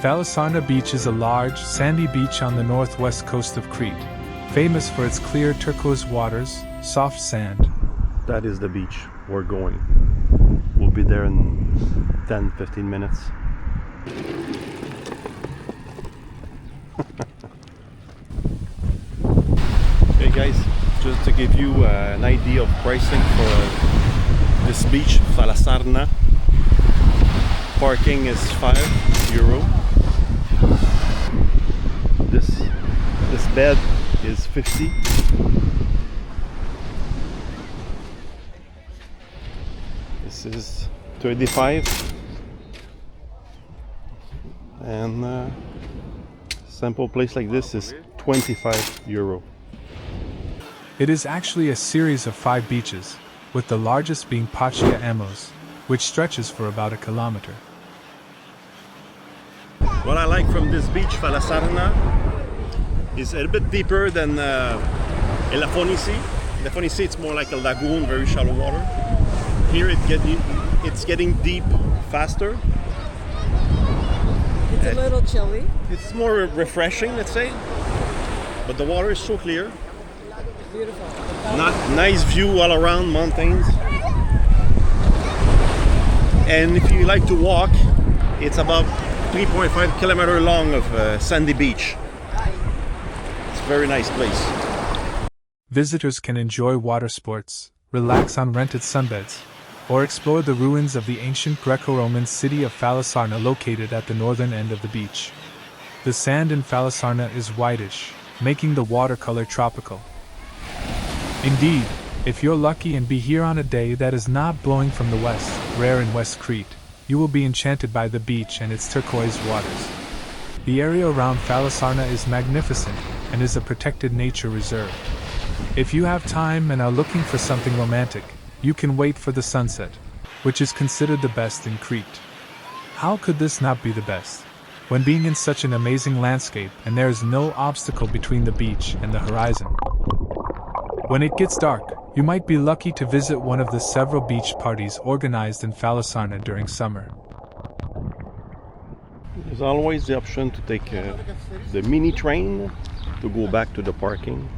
Falasarna Beach is a large, sandy beach on the northwest coast of Crete, famous for its clear turquoise waters, soft sand. That is the beach we're going. We'll be there in 10-15 minutes. Hey guys, just to give you an idea of pricing for this beach, Falassarna. Parking is €5. This bed is 50. This is 35. And sample place like this is €25. It is actually a series of 5 beaches, with the largest being Portugal Amos, which stretches for about a kilometer. What I like from this beach, Falassarna, is a little bit deeper than Elafonici. Elafonici, it's more like a lagoon, very shallow water. Here it's getting deep faster. It's a little chilly. It's more refreshing, let's say. But the water is so clear. Beautiful. Nice view all around, mountains. And if you like to walk, it's about 3.5 kilometers long of sandy beach. It's a very nice place. Visitors can enjoy water sports, relax on rented sunbeds, or explore the ruins of the ancient Greco-Roman city of Falassarna located at the northern end of the beach. The sand in Falassarna is whitish, making the watercolor tropical. Indeed, if you're lucky and be here on a day that is not blowing from the west, rare in West Crete, you will be enchanted by the beach and its turquoise waters. The area around Falassarna is magnificent and is a protected nature reserve. If you have time and are looking for something romantic, you can wait for the sunset, which is considered the best in Crete. How could this not be the best? When being in such an amazing landscape and there is no obstacle between the beach and the horizon. When it gets dark, you might be lucky to visit one of the several beach parties organized in Falassarna during summer. There's always the option to take the mini train to go back to the parking.